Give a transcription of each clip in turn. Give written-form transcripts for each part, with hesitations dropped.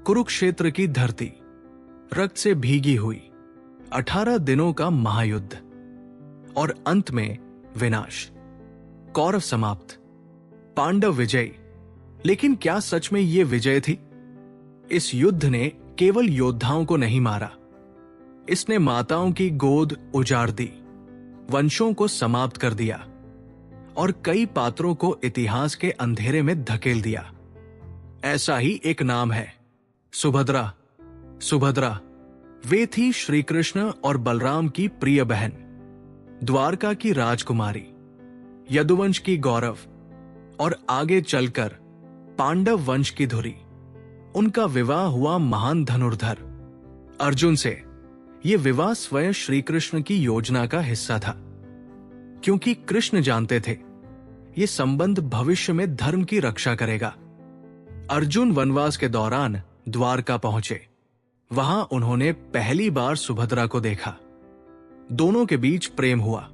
कुरुक्षेत्र की धरती रक्त से भीगी हुई, 18 दिनों का महायुद्ध और अंत में विनाश। कौरव समाप्त, पांडव विजयी। लेकिन क्या सच में ये विजय थी? इस युद्ध ने केवल योद्धाओं को नहीं मारा, इसने माताओं की गोद उजाड़ दी, वंशों को समाप्त कर दिया और कई पात्रों को इतिहास के अंधेरे में धकेल दिया। ऐसा ही एक नाम है, सुभद्रा। सुभद्रा वे थी श्री कृष्ण और बलराम की प्रिय बहन, द्वारका की राजकुमारी, यदुवंश की गौरव और आगे चलकर पांडव वंश की धुरी। उनका विवाह हुआ महान धनुर्धर अर्जुन से। यह विवाह स्वयं श्री कृष्ण की योजना का हिस्सा था, क्योंकि कृष्ण जानते थे यह संबंध भविष्य में धर्म की रक्षा करेगा। अर्जुन वनवास के दौरान द्वारका पहुंचे। वहां उन्होंने पहली बार सुभद्रा को देखा। दोनों के बीच प्रेम हुआ,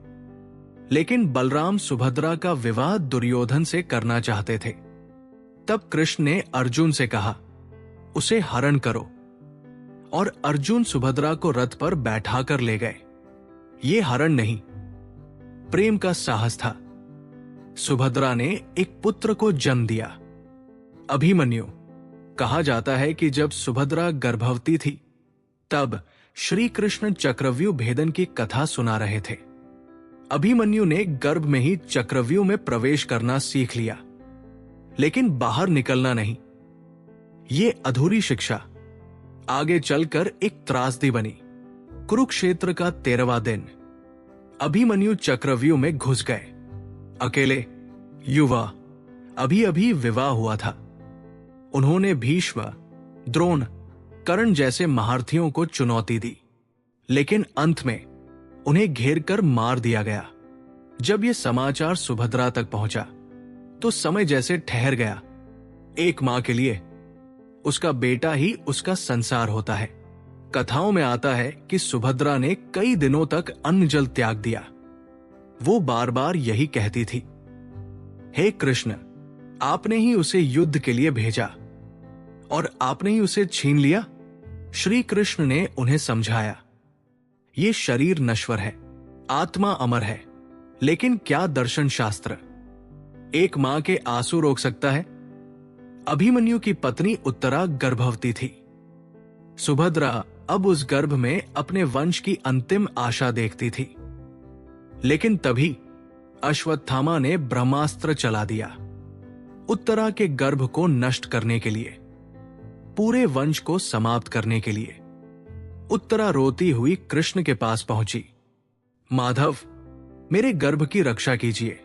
लेकिन बलराम सुभद्रा का विवाह दुर्योधन से करना चाहते थे। तब कृष्ण ने अर्जुन से कहा, उसे हरण करो, और अर्जुन सुभद्रा को रथ पर बैठा कर ले गए। ये हरण नहीं, प्रेम का साहस था। सुभद्रा ने एक पुत्र को जन्म दिया, अभिमन्यु। कहा जाता है कि जब सुभद्रा गर्भवती थी, तब श्री कृष्ण चक्रव्यूह भेदन की कथा सुना रहे थे। अभिमन्यु ने गर्भ में ही चक्रव्यूह में प्रवेश करना सीख लिया, लेकिन बाहर निकलना नहीं। ये अधूरी शिक्षा आगे चलकर एक त्रासदी बनी। कुरुक्षेत्र का 13वां दिन, अभिमन्यु चक्रव्यूह में घुस गए। अकेले, युवा, अभी अभी विवाह हुआ था। उन्होंने भीष्म, द्रोण, कर्ण जैसे महारथियों को चुनौती दी, लेकिन अंत में उन्हें घेर कर मार दिया गया। जब यह समाचार सुभद्रा तक पहुंचा, तो समय जैसे ठहर गया। एक मां के लिए उसका बेटा ही उसका संसार होता है। कथाओं में आता है कि सुभद्रा ने कई दिनों तक अन्न जल त्याग दिया। वो बार बार यही कहती थी, हे कृष्ण, आपने ही उसे युद्ध के लिए भेजा और आपने ही उसे छीन लिया। श्री कृष्ण ने उन्हें समझाया, ये शरीर नश्वर है, आत्मा अमर है। लेकिन क्या दर्शन शास्त्र एक मां के आंसू रोक सकता है? अभिमन्यु की पत्नी उत्तरा गर्भवती थी। सुभद्रा अब उस गर्भ में अपने वंश की अंतिम आशा देखती थी। लेकिन तभी अश्वत्थामा ने ब्रह्मास्त्र चला दिया, उत्तरा के गर्भ को नष्ट करने के लिए, पूरे वंश को समाप्त करने के लिए। उत्तरा रोती हुई कृष्ण के पास पहुंची, माधव, मेरे गर्भ की रक्षा कीजिए।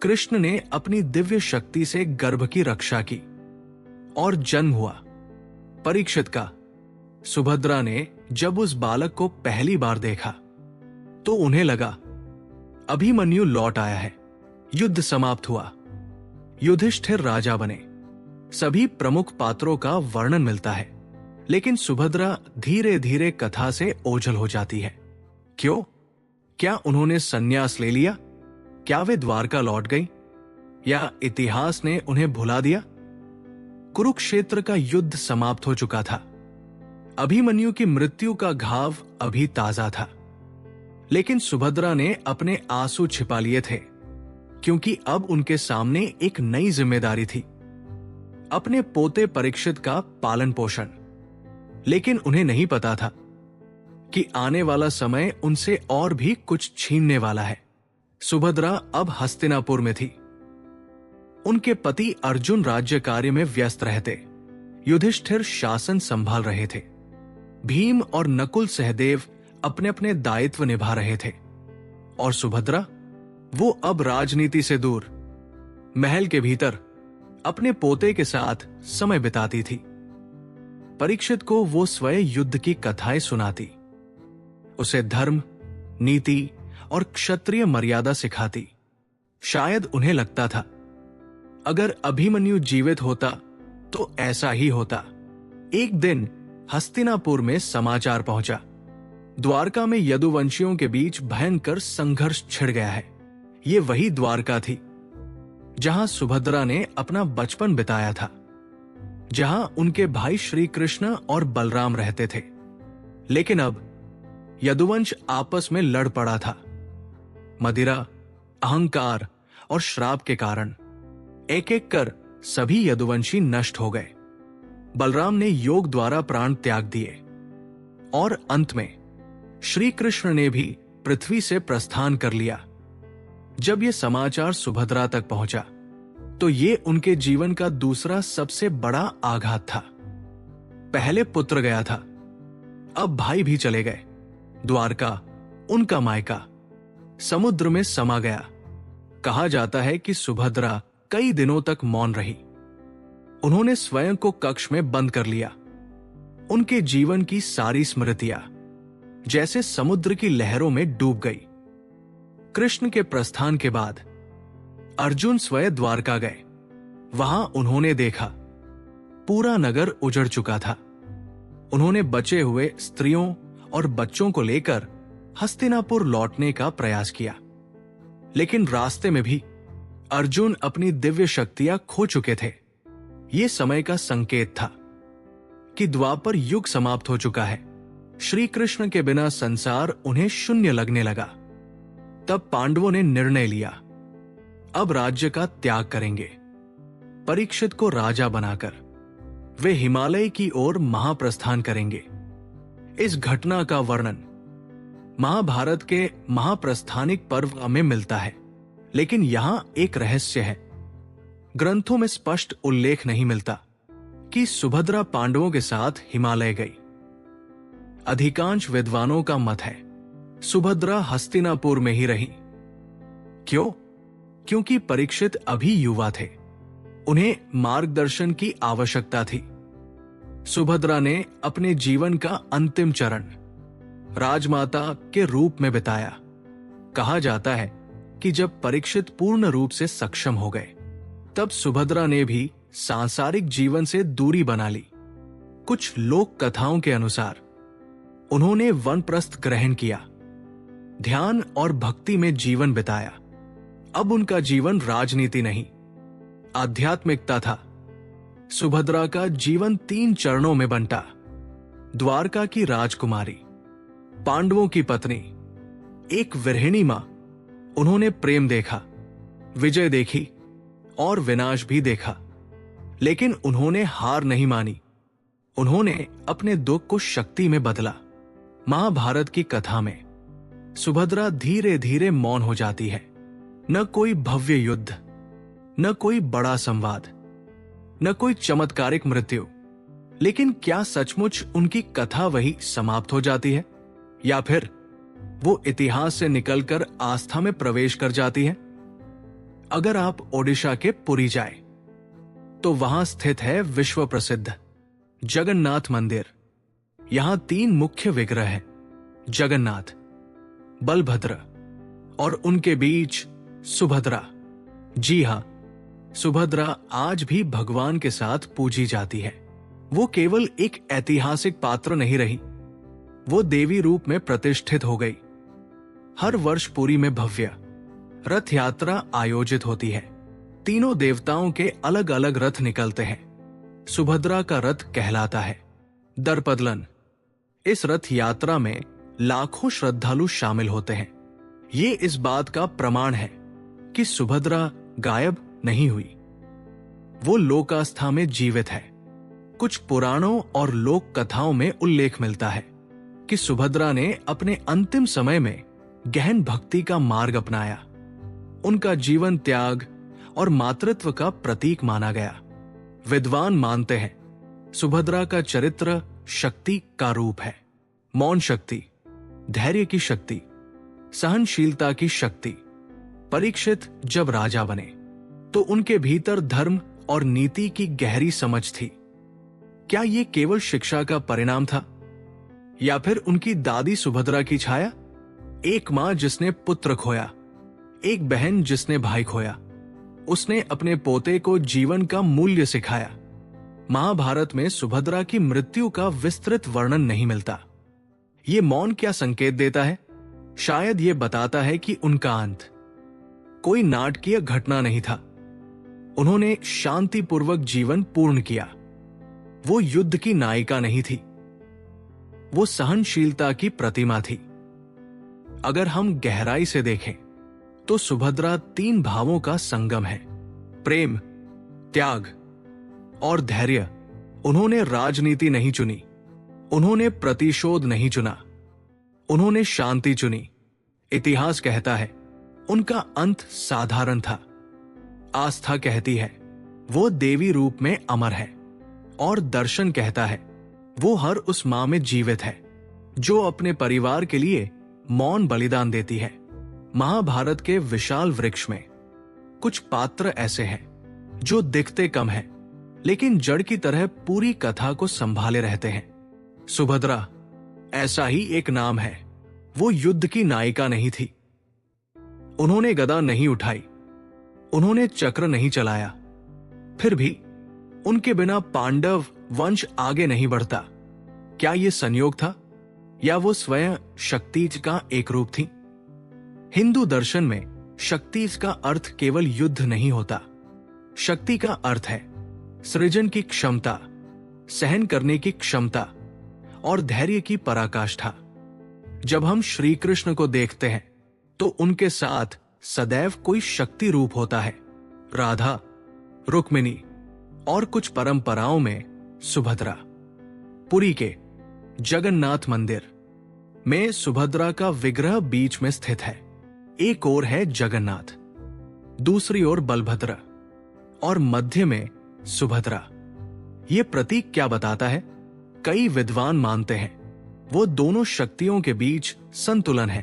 कृष्ण ने अपनी दिव्य शक्ति से गर्भ की रक्षा की और जन्म हुआ परीक्षित का। सुभद्रा ने जब उस बालक को पहली बार देखा, तो उन्हें लगा अभिमन्यु लौट आया है। युद्ध समाप्त हुआ, युधिष्ठिर राजा बने। सभी प्रमुख पात्रों का वर्णन मिलता है, लेकिन सुभद्रा धीरे धीरे कथा से ओझल हो जाती है। क्यों? क्या उन्होंने संन्यास ले लिया? क्या वे द्वारका लौट गई? या इतिहास ने उन्हें भुला दिया? कुरुक्षेत्र का युद्ध समाप्त हो चुका था। अभिमन्यु की मृत्यु का घाव अभी ताजा था, लेकिन सुभद्रा ने अपने आंसू छिपा लिए थे, क्योंकि अब उनके सामने एक नई जिम्मेदारी थी, अपने पोते परीक्षित का पालन पोषण। लेकिन उन्हें नहीं पता था कि आने वाला समय उनसे और भी कुछ छीनने वाला है। सुभद्रा अब हस्तिनापुर में थी। उनके पति अर्जुन राज्य कार्य में व्यस्त रहते, युधिष्ठिर शासन संभाल रहे थे, भीम और नकुल सहदेव अपने अपने दायित्व निभा रहे थे, और सुभद्रा, वो अब राजनीति से दूर महल के भीतर अपने पोते के साथ समय बिताती थी। परीक्षित को वो स्वयं युद्ध की कथाएं सुनाती, उसे धर्म, नीति और क्षत्रिय मर्यादा सिखाती। शायद उन्हें लगता था, अगर अभिमन्यु जीवित होता तो ऐसा ही होता। एक दिन हस्तिनापुर में समाचार पहुंचा, द्वारका में यदुवंशियों के बीच भयंकर संघर्ष छिड़ गया है। ये वही द्वारका थी जहां सुभद्रा ने अपना बचपन बिताया था। जहां उनके भाई श्री कृष्ण और बलराम रहते थे। लेकिन अब यदुवंश आपस में लड़ पड़ा था। मदिरा, अहंकार और श्राप के कारण एक एक कर सभी यदुवंशी नष्ट हो गए। बलराम ने योग द्वारा प्राण त्याग दिए और अंत में श्री कृष्ण ने भी पृथ्वी से प्रस्थान कर लिया। जब यह समाचार सुभद्रा तक पहुंचा तो ये उनके जीवन का दूसरा सबसे बड़ा आघात था। पहले पुत्र गया था, अब भाई भी चले गए। द्वारका, उनका मायका, समुद्र में समा गया। कहा जाता है कि सुभद्रा कई दिनों तक मौन रही। उन्होंने स्वयं को कक्ष में बंद कर लिया। उनके जीवन की सारी स्मृतियां जैसे समुद्र की लहरों में डूब गई। कृष्ण के प्रस्थान के बाद अर्जुन स्वयं द्वारका गए। वहां उन्होंने देखा पूरा नगर उजड़ चुका था। उन्होंने बचे हुए स्त्रियों और बच्चों को लेकर हस्तिनापुर लौटने का प्रयास किया, लेकिन रास्ते में भी अर्जुन अपनी दिव्य शक्तियां खो चुके थे। यह समय का संकेत था कि द्वापर युग समाप्त हो चुका है। श्री कृष्ण के बिना संसार उन्हें शून्य लगने लगा। तब पांडवों ने निर्णय लिया, अब राज्य का त्याग करेंगे। परीक्षित को राजा बनाकर वे हिमालय की ओर महाप्रस्थान करेंगे। इस घटना का वर्णन महाभारत के महाप्रस्थानिक पर्व में मिलता है, लेकिन यहां एक रहस्य है। ग्रंथों में स्पष्ट उल्लेख नहीं मिलता कि सुभद्रा पांडवों के साथ हिमालय गई। अधिकांश विद्वानों का मत है सुभद्रा हस्तिनापुर में ही रही। क्यों? क्योंकि परीक्षित अभी युवा थे, उन्हें मार्गदर्शन की आवश्यकता थी। सुभद्रा ने अपने जीवन का अंतिम चरण राजमाता के रूप में बिताया। कहा जाता है कि जब परीक्षित पूर्ण रूप से सक्षम हो गए, तब सुभद्रा ने भी सांसारिक जीवन से दूरी बना ली। कुछ लोक कथाओं के अनुसार उन्होंने वनप्रस्थ ग्रहण किया, ध्यान और भक्ति में जीवन बिताया। अब उनका जीवन राजनीति नहीं, आध्यात्मिकता था। सुभद्रा का जीवन 3 चरणों में बंटा। द्वारका की राजकुमारी, पांडवों की पत्नी, एक विरहिणी मां। उन्होंने प्रेम देखा, विजय देखी और विनाश भी देखा, लेकिन उन्होंने हार नहीं मानी। उन्होंने अपने दुख को शक्ति में बदला। महाभारत की कथा में सुभद्रा धीरे धीरे मौन हो जाती है। न कोई भव्य युद्ध, न कोई बड़ा संवाद, न कोई चमत्कारिक मृत्यु। लेकिन क्या सचमुच उनकी कथा वही समाप्त हो जाती है, या फिर वो इतिहास से निकलकर आस्था में प्रवेश कर जाती है? अगर आप ओडिशा के पुरी जाए तो वहां स्थित है विश्व प्रसिद्ध जगन्नाथ मंदिर। यहां 3 मुख्य विग्रह हैं, जगन्नाथ, बलभद्र और उनके बीच सुभद्रा। जी हां, सुभद्रा आज भी भगवान के साथ पूजी जाती है। वो केवल एक ऐतिहासिक पात्र नहीं रही, वो देवी रूप में प्रतिष्ठित हो गई। हर वर्ष पुरी में भव्य रथ यात्रा आयोजित होती है। तीनों देवताओं के अलग अलग रथ निकलते हैं। सुभद्रा का रथ कहलाता है दर्पदलन। इस रथ यात्रा में लाखों श्रद्धालु शामिल होते हैं। ये इस बात का प्रमाण है कि सुभद्रा गायब नहीं हुई, वो लोकास्था में जीवित है। कुछ पुराणों और लोक कथाओं में उल्लेख मिलता है कि सुभद्रा ने अपने अंतिम समय में गहन भक्ति का मार्ग अपनाया। उनका जीवन त्याग और मातृत्व का प्रतीक माना गया। विद्वान मानते हैं सुभद्रा का चरित्र शक्ति का रूप है। मौन शक्ति, धैर्य की शक्ति, सहनशीलता की शक्ति। परीक्षित जब राजा बने तो उनके भीतर धर्म और नीति की गहरी समझ थी। क्या यह केवल शिक्षा का परिणाम था, या फिर उनकी दादी सुभद्रा की छाया? एक मां जिसने पुत्र खोया, एक बहन जिसने भाई खोया, उसने अपने पोते को जीवन का मूल्य सिखाया। महाभारत में सुभद्रा की मृत्यु का विस्तृत वर्णन नहीं मिलता। ये मौन क्या संकेत देता है? शायद ये बताता है कि उनका अंत कोई नाटकीय घटना नहीं था। उन्होंने शांतिपूर्वक जीवन पूर्ण किया, वो युद्ध की नायिका नहीं थी, वो सहनशीलता की प्रतिमा थी। अगर हम गहराई से देखें तो सुभद्रा 3 भावों का संगम है, प्रेम, त्याग और धैर्य। उन्होंने राजनीति नहीं चुनी, उन्होंने प्रतिशोध नहीं चुना, उन्होंने शांति चुनी। इतिहास कहता है उनका अंत साधारण था। आस्था कहती है वो देवी रूप में अमर है, और दर्शन कहता है वो हर उस मां में जीवित है जो अपने परिवार के लिए मौन बलिदान देती है। महाभारत के विशाल वृक्ष में कुछ पात्र ऐसे हैं जो दिखते कम हैं, लेकिन जड़ की तरह पूरी कथा को संभाले रहते हैं। सुभद्रा ऐसा ही एक नाम है। वो युद्ध की नायिका नहीं थी, उन्होंने गदा नहीं उठाई, उन्होंने चक्र नहीं चलाया, फिर भी उनके बिना पांडव वंश आगे नहीं बढ़ता। क्या यह संयोग था या वो स्वयं शक्तिज का एक रूप थी? हिंदू दर्शन में शक्तिज का अर्थ केवल युद्ध नहीं होता। शक्ति का अर्थ है सृजन की क्षमता, सहन करने की क्षमता और धैर्य की पराकाष्ठा। जब हम श्री कृष्ण को देखते हैं तो उनके साथ सदैव कोई शक्ति रूप होता है। राधा, रुक्मिणी और कुछ परंपराओं में सुभद्रा। पुरी के जगन्नाथ मंदिर में सुभद्रा का विग्रह बीच में स्थित है। एक ओर है जगन्नाथ, दूसरी ओर बलभद्र और मध्य में सुभद्रा। यह प्रतीक क्या बताता है? कई विद्वान मानते हैं वो दोनों शक्तियों के बीच संतुलन है।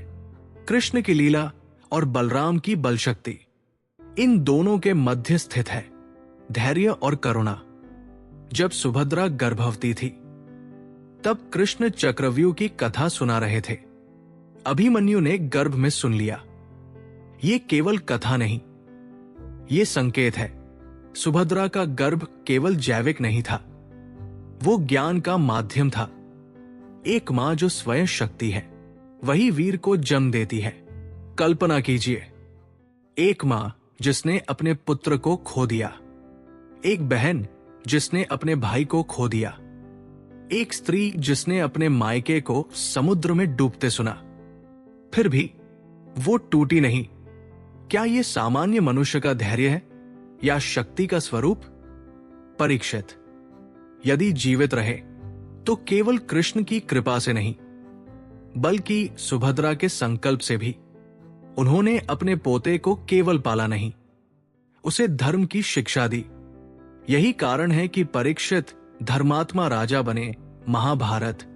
कृष्ण की लीला और बलराम की बल शक्ति, इन दोनों के मध्य स्थित है धैर्य और करुणा। जब सुभद्रा गर्भवती थी तब कृष्ण चक्रव्यूह की कथा सुना रहे थे। अभिमन्यु ने गर्भ में सुन लिया। ये केवल कथा नहीं, ये संकेत है। सुभद्रा का गर्भ केवल जैविक नहीं था, वो ज्ञान का माध्यम था। एक मां जो स्वयं शक्ति है वही वीर को जन्म देती है। कल्पना कीजिए, एक मां जिसने अपने पुत्र को खो दिया, एक बहन जिसने अपने भाई को खो दिया, एक स्त्री जिसने अपने मायके को समुद्र में डूबते सुना, फिर भी वो टूटी नहीं। क्या यह सामान्य मनुष्य का धैर्य है या शक्ति का स्वरूप? परीक्षित यदि जीवित रहे तो केवल कृष्ण की कृपा से नहीं, बल्कि सुभद्रा के संकल्प से भी। उन्होंने अपने पोते को केवल पाला नहीं, उसे धर्म की शिक्षा दी। यही कारण है कि परीक्षित धर्मात्मा राजा बने। महाभारत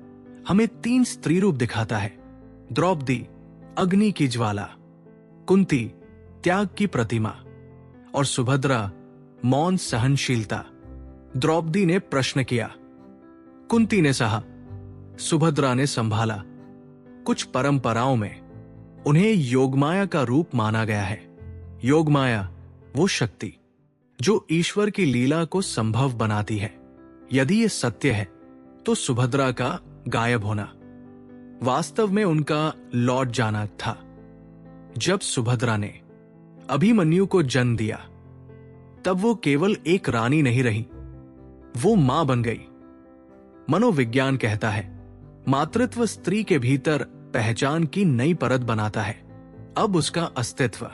हमें 3 स्त्री रूप दिखाता है। द्रौपदी अग्नि की ज्वाला, कुंती त्याग की प्रतिमा और सुभद्रा मौन सहनशीलता। द्रौपदी ने प्रश्न किया, कुंती ने सहा, सुभद्रा ने संभाला। कुछ परंपराओं में उन्हें योगमाया का रूप माना गया है। योगमाया वो शक्ति जो ईश्वर की लीला को संभव बनाती है। यदि ये सत्य है तो सुभद्रा का गायब होना वास्तव में उनका लौट जाना था। जब सुभद्रा ने अभिमन्यु को जन्म दिया तब वो केवल एक रानी नहीं रही, वो मां बन गई। मनोविज्ञान कहता है मातृत्व स्त्री के भीतर पहचान की नई परत बनाता है। अब उसका अस्तित्व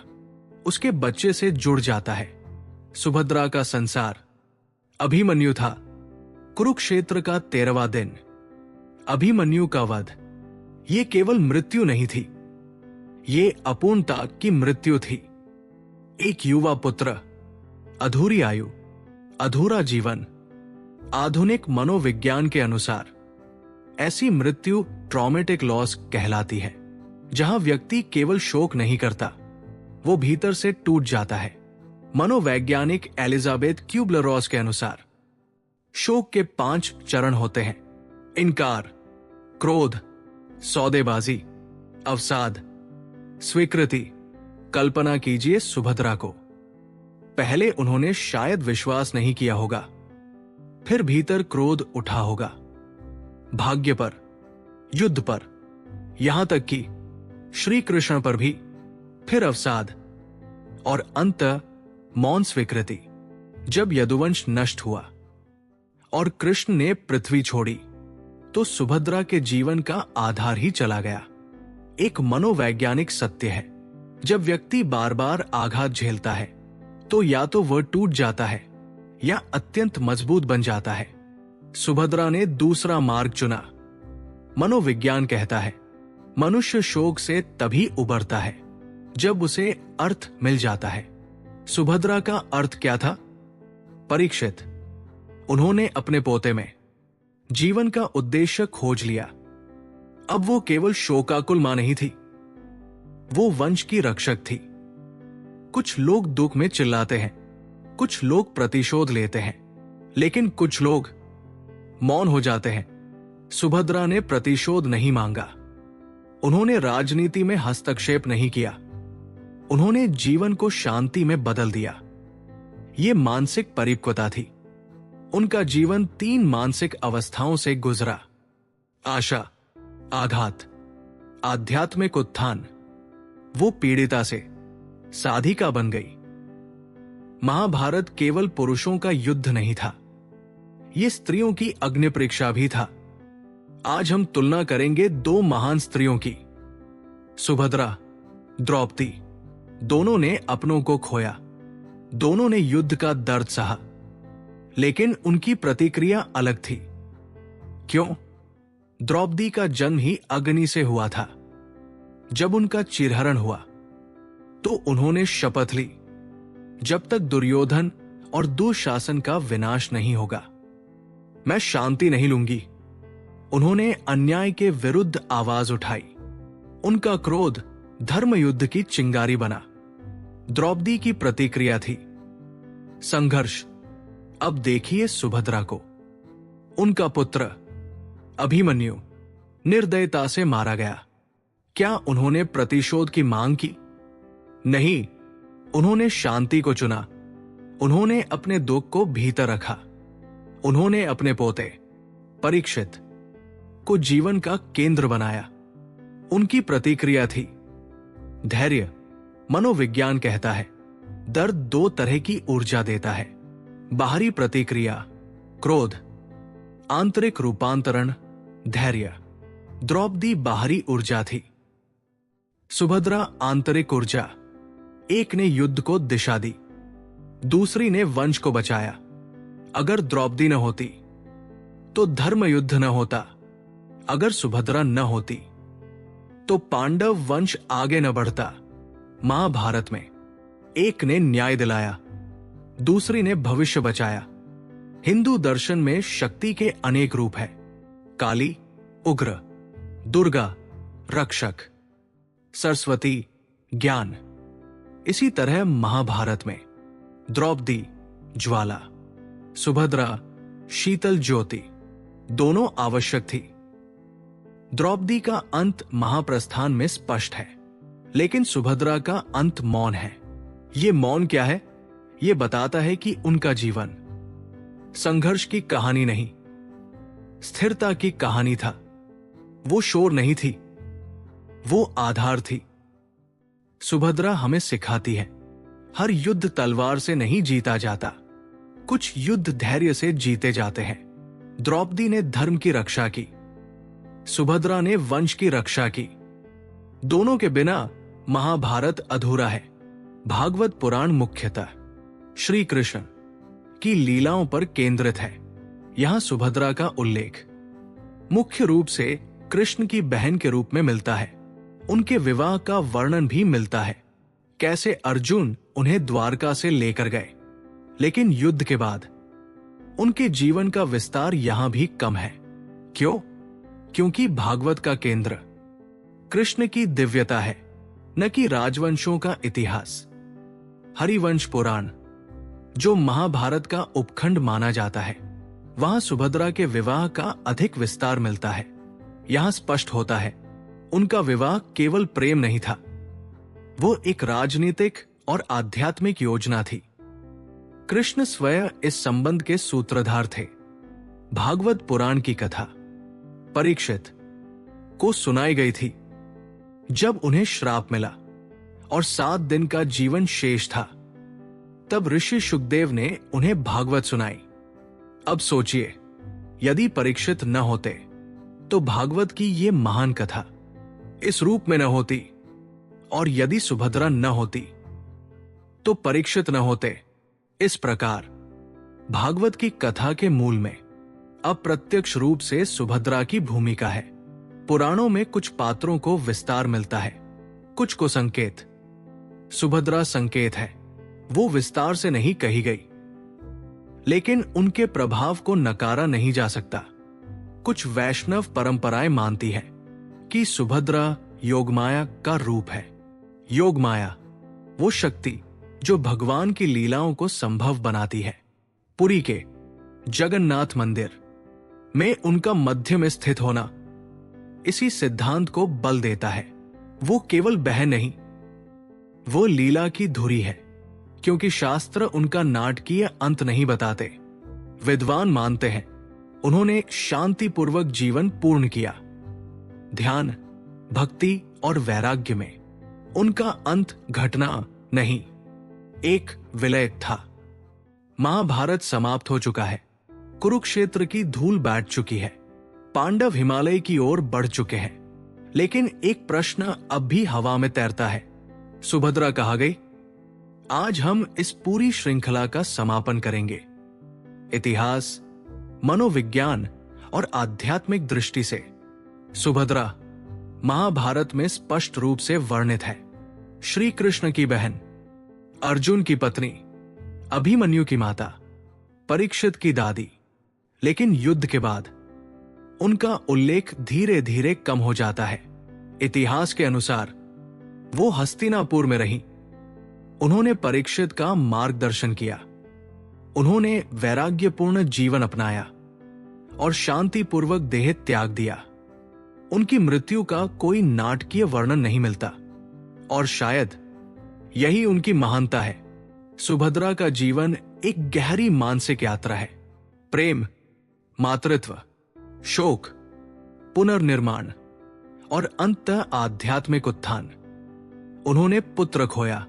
उसके बच्चे से जुड़ जाता है। सुभद्रा का संसार अभिमन्यु था। कुरुक्षेत्र का 13वां दिन, अभिमन्यु का वध, ये केवल मृत्यु नहीं थी, ये अपूर्णता की मृत्यु थी। एक युवा पुत्र, अधूरी आयु, अधूरा जीवन। आधुनिक मनोविज्ञान के अनुसार ऐसी मृत्यु ट्रॉमेटिक लॉस कहलाती है, जहां व्यक्ति केवल शोक नहीं करता, वो भीतर से टूट जाता है। मनोवैज्ञानिक एलिजाबेथ क्यूबलर-रॉस के अनुसार शोक के 5 चरण होते हैं: इनकार, क्रोध, सौदेबाजी, अवसाद, स्वीकृति। कल्पना कीजिए सुभद्रा को। पहले उन्होंने शायद विश्वास नहीं किया होगा, फिर भीतर क्रोध उठा होगा, भाग्य पर, युद्ध पर, यहां तक कि श्री कृष्ण पर भी, फिर अवसाद और अंत मौन स्वीकृति। जब यदुवंश नष्ट हुआ और कृष्ण ने पृथ्वी छोड़ी तो सुभद्रा के जीवन का आधार ही चला गया। एक मनोवैज्ञानिक सत्य है, जब व्यक्ति बार बार आघात झेलता है तो या तो वह टूट जाता है या अत्यंत मजबूत बन जाता है। सुभद्रा ने दूसरा मार्ग चुना। मनोविज्ञान कहता है मनुष्य शोक से तभी उबरता है जब उसे अर्थ मिल जाता है। सुभद्रा का अर्थ क्या था? परीक्षित। उन्होंने अपने पोते में जीवन का उद्देश्य खोज लिया। अब वो केवल शोकाकुल मां नहीं थी, वो वंश की रक्षक थी। कुछ लोग दुख में चिल्लाते हैं, कुछ लोग प्रतिशोध लेते हैं, लेकिन कुछ लोग मौन हो जाते हैं। सुभद्रा ने प्रतिशोध नहीं मांगा, उन्होंने राजनीति में हस्तक्षेप नहीं किया, उन्होंने जीवन को शांति में बदल दिया। ये मानसिक परिपक्वता थी। उनका जीवन 3 मानसिक अवस्थाओं से गुजरा: आशा, आघात, आध्यात्मिक उत्थान। वो पीड़िता से साधिका बन गई। महाभारत केवल पुरुषों का युद्ध नहीं था, ये स्त्रियों की अग्नि परीक्षा भी था। आज हम तुलना करेंगे 2 महान स्त्रियों की, सुभद्रा, द्रौपदी। दोनों ने अपनों को खोया, दोनों ने युद्ध का दर्द सहा, लेकिन उनकी प्रतिक्रिया अलग थी। क्यों? द्रौपदी का जन्म ही अग्नि से हुआ था। जब उनका चिरहरण हुआ तो उन्होंने शपथ ली, जब तक दुर्योधन और दुशासन का विनाश नहीं होगा, मैं शांति नहीं लूंगी। उन्होंने अन्याय के विरुद्ध आवाज उठाई। उनका क्रोध धर्म युद्ध की चिंगारी बना। द्रौपदी की प्रतिक्रिया थी संघर्ष। अब देखिए सुभद्रा को। उनका पुत्र अभिमन्यु निर्दयता से मारा गया। क्या उन्होंने प्रतिशोध की मांग की? नहीं, उन्होंने शांति को चुना। उन्होंने अपने दुख को भीतर रखा। उन्होंने अपने पोते परीक्षित को जीवन का केंद्र बनाया। उनकी प्रतिक्रिया थी धैर्य। मनोविज्ञान कहता है दर्द 2 तरह की ऊर्जा देता है: बाहरी प्रतिक्रिया क्रोध, आंतरिक रूपांतरण धैर्य। द्रौपदी बाहरी ऊर्जा थी, सुभद्रा आंतरिक ऊर्जा। एक ने युद्ध को दिशा दी, दूसरी ने वंश को बचाया। अगर द्रौपदी न होती तो धर्म युद्ध न होता। अगर सुभद्रा न होती तो पांडव वंश आगे न बढ़ता। महाभारत में एक ने न्याय दिलाया, दूसरी ने भविष्य बचाया। हिंदू दर्शन में शक्ति के अनेक रूप हैं: काली, उग्र, दुर्गा, रक्षक, सरस्वती, ज्ञान। इसी तरह महाभारत में द्रौपदी ज्वाला, सुभद्रा शीतल ज्योति, दोनों आवश्यक थी। द्रौपदी का अंत महाप्रस्थान में स्पष्ट है, लेकिन सुभद्रा का अंत मौन है। ये मौन क्या है? ये बताता है कि उनका जीवन संघर्ष की कहानी नहीं, स्थिरता की कहानी था। वो शोर नहीं थी, वो आधार थी। सुभद्रा हमें सिखाती है हर युद्ध तलवार से नहीं जीता जाता, कुछ युद्ध धैर्य से जीते जाते हैं। द्रौपदी ने धर्म की रक्षा की, सुभद्रा ने वंश की रक्षा की। दोनों के बिना महाभारत अधूरा है। भागवत पुराण मुख्यतः श्री कृष्ण की लीलाओं पर केंद्रित है। यहां सुभद्रा का उल्लेख मुख्य रूप से कृष्ण की बहन के रूप में मिलता है। उनके विवाह का वर्णन भी मिलता है, कैसे अर्जुन उन्हें द्वारका से लेकर गए। लेकिन युद्ध के बाद उनके जीवन का विस्तार यहां भी कम है। क्यों? क्योंकि भागवत का केंद्र कृष्ण की दिव्यता है, न कि राजवंशों का इतिहास। हरिवंश पुराण, जो महाभारत का उपखंड माना जाता है, वहां सुभद्रा के विवाह का अधिक विस्तार मिलता है। यहां स्पष्ट होता है उनका विवाह केवल प्रेम नहीं था, वो एक राजनीतिक और आध्यात्मिक योजना थी। कृष्ण स्वयं इस संबंध के सूत्रधार थे। भागवत पुराण की कथा परीक्षित को सुनाई गई थी जब उन्हें श्राप मिला और 7 दिन का जीवन शेष था। तब ऋषि शुकदेव ने उन्हें भागवत सुनाई। अब सोचिए, यदि परीक्षित न होते तो भागवत की ये महान कथा इस रूप में न होती, और यदि सुभद्रा न होती तो परीक्षित न होते। इस प्रकार भागवत की कथा के मूल में अप्रत्यक्ष रूप से सुभद्रा की भूमिका है। पुराणों में कुछ पात्रों को विस्तार मिलता है, कुछ को संकेत। सुभद्रा संकेत है, वो विस्तार से नहीं कही गई, लेकिन उनके प्रभाव को नकारा नहीं जा सकता। कुछ वैष्णव परंपराएं मानती हैं कि सुभद्रा योगमाया का रूप है। योगमाया वो शक्ति जो भगवान की लीलाओं को संभव बनाती है। पुरी के जगन्नाथ मंदिर में उनका मध्य में स्थित होना इसी सिद्धांत को बल देता है। वो केवल बहन नहीं, वो लीला की धुरी है, क्योंकि शास्त्र उनका नाटकीय अंत नहीं बताते। विद्वान मानते हैं उन्होंने शांतिपूर्वक जीवन पूर्ण किया। ध्यान, भक्ति और वैराग्य में उनका अंत घटना नहीं, एक विलय था। महाभारत समाप्त हो चुका है, कुरुक्षेत्र की धूल बैठ चुकी है, पांडव हिमालय की ओर बढ़ चुके हैं, लेकिन एक प्रश्न अब भी हवा में तैरता है। सुभद्रा कहाँ गई? आज हम इस पूरी श्रृंखला का समापन करेंगे। इतिहास, मनोविज्ञान और आध्यात्मिक दृष्टि से सुभद्रा महाभारत में स्पष्ट रूप से वर्णित है। श्री कृष्ण की बहन, अर्जुन की पत्नी, अभिमन्यु की माता, परीक्षित की दादी। लेकिन युद्ध के बाद उनका उल्लेख धीरे धीरे कम हो जाता है। इतिहास के अनुसार वो हस्तिनापुर में रहीं। उन्होंने परीक्षित का मार्गदर्शन किया, उन्होंने वैराग्यपूर्ण जीवन अपनाया और शांतिपूर्वक देह त्याग दिया। उनकी मृत्यु का कोई नाटकीय वर्णन नहीं मिलता, और शायद यही उनकी महानता है। सुभद्रा का जीवन एक गहरी मानसिक यात्रा है। प्रेम, मातृत्व, शोक, पुनर्निर्माण और अंततः आध्यात्मिक उत्थान। उन्होंने पुत्र खोया,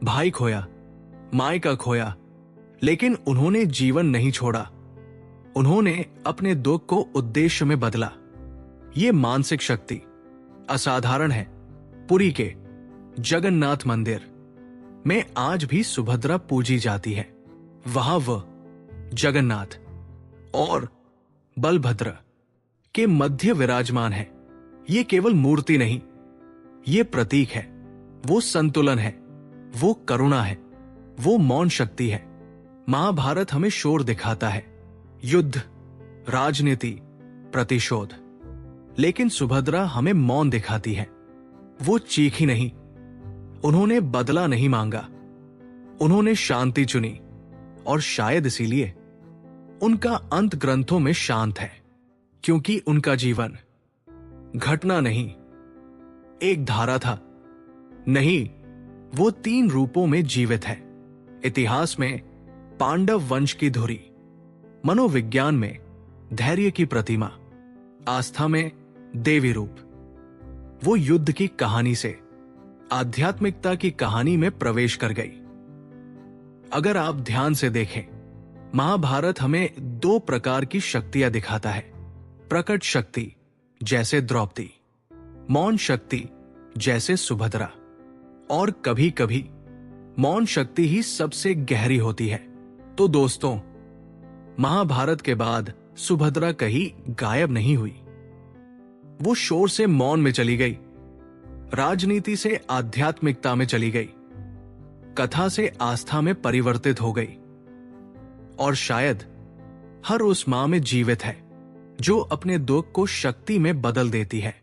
भाई खोया, मायका खोया, लेकिन उन्होंने जीवन नहीं छोड़ा। उन्होंने अपने दुख को उद्देश्य में बदला। ये मानसिक शक्ति असाधारण है। पुरी के जगन्नाथ मंदिर में आज भी सुभद्रा पूजी जाती है। वहां वह जगन्नाथ और बलभद्र के मध्य विराजमान है। ये केवल मूर्ति नहीं, ये प्रतीक है। वो संतुलन है, वो करुणा है, वो मौन शक्ति है। महाभारत हमें शोर दिखाता है, युद्ध, राजनीति, प्रतिशोध, लेकिन सुभद्रा हमें मौन दिखाती है। वो चीखी नहीं, उन्होंने बदला नहीं मांगा, उन्होंने शांति चुनी, और शायद इसीलिए उनका अंत ग्रंथों में शांत है, क्योंकि उनका जीवन घटना नहीं, एक धारा था। नहीं, वो 3 रूपों में जीवित है। इतिहास में पांडव वंश की धुरी, मनोविज्ञान में धैर्य की प्रतिमा, आस्था में देवी रूप। वो युद्ध की कहानी से आध्यात्मिकता की कहानी में प्रवेश कर गई। अगर आप ध्यान से देखें, महाभारत हमें 2 प्रकार की शक्तियां दिखाता है। प्रकट शक्ति जैसे द्रौपदी, मौन शक्ति जैसे सुभद्रा, और कभी कभी मौन शक्ति ही सबसे गहरी होती है। तो दोस्तों, महाभारत के बाद सुभद्रा कहीं गायब नहीं हुई। वो शोर से मौन में चली गई, राजनीति से आध्यात्मिकता में चली गई, कथा से आस्था में परिवर्तित हो गई, और शायद हर उस मां में जीवित है जो अपने दुख को शक्ति में बदल देती है।